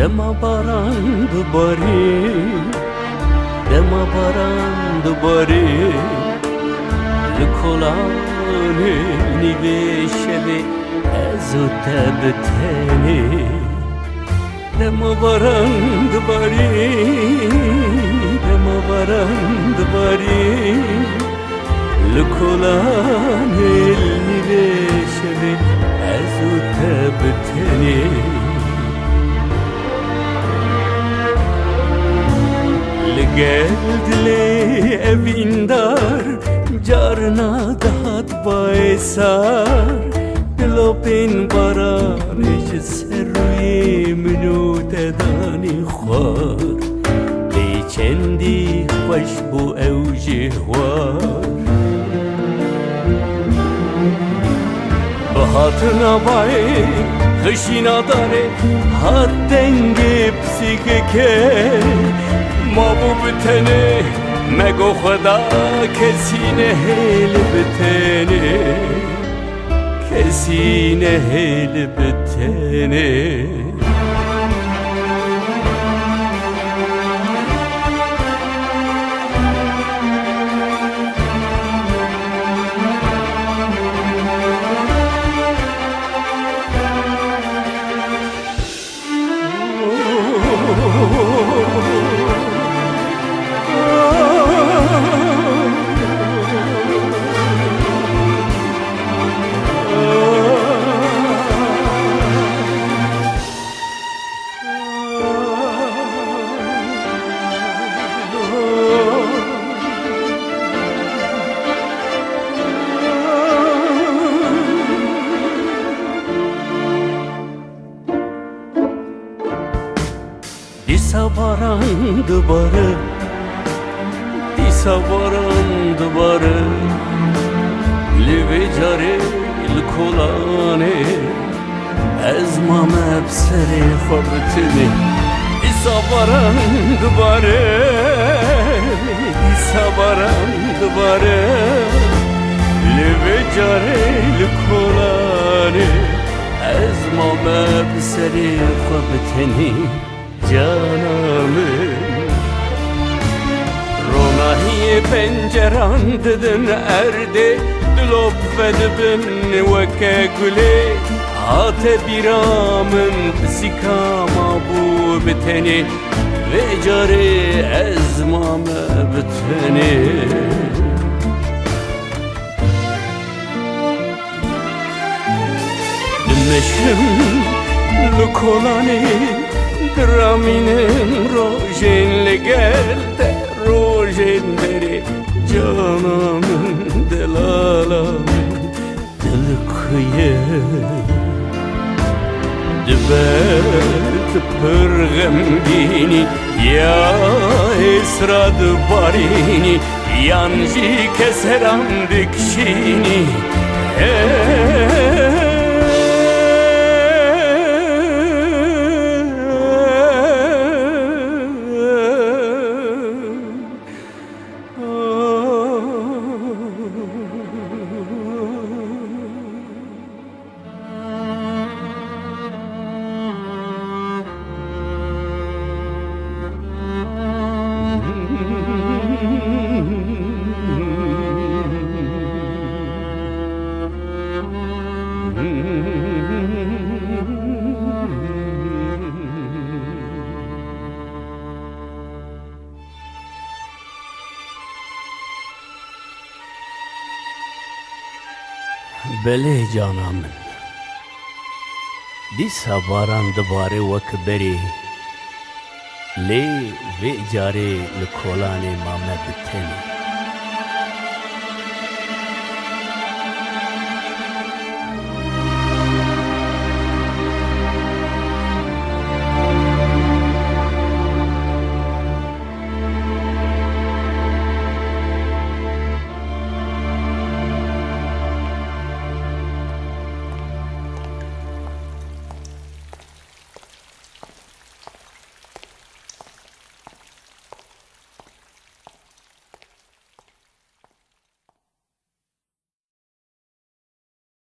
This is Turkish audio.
Dema baran dubari, dema baran dubari, L'kolane nivesheve ezo tebteni. Dema baran dubari, dema baran dubari, L'kolane nivesheve ezo tebteni. Geldi evindar carna dahat baesar Lopin baran iç serruye minute dani khar Beyçendi baş bu evci var Bahatına bay kışına dare hat denge psikeke ما بو بتنه مگو خدا کسی نهیل بتنه کسی نهیل بتنه Disa baran duvarı, disa baran duvarı Livecari l'kolane ezmam ebseri khortini Disa baran duvarı, disa baran duvarı Livecari l'kolane ezmam ebseri khortini Canımın Ronahiye penceran dedin erdi Dülop ve dibin veke güle Hate biramın psikama bu biteni Ve cari ezmame biteni Dünleşim l'kolani Draminem rojenle geldi rojen beri Canımın delalamın dilkıye Dibet pırgımgini ya esrad barini Yanji keseram dikşini Bele canamın Disa baran dibare vek beri Lê vê carê li kolanê mame biteni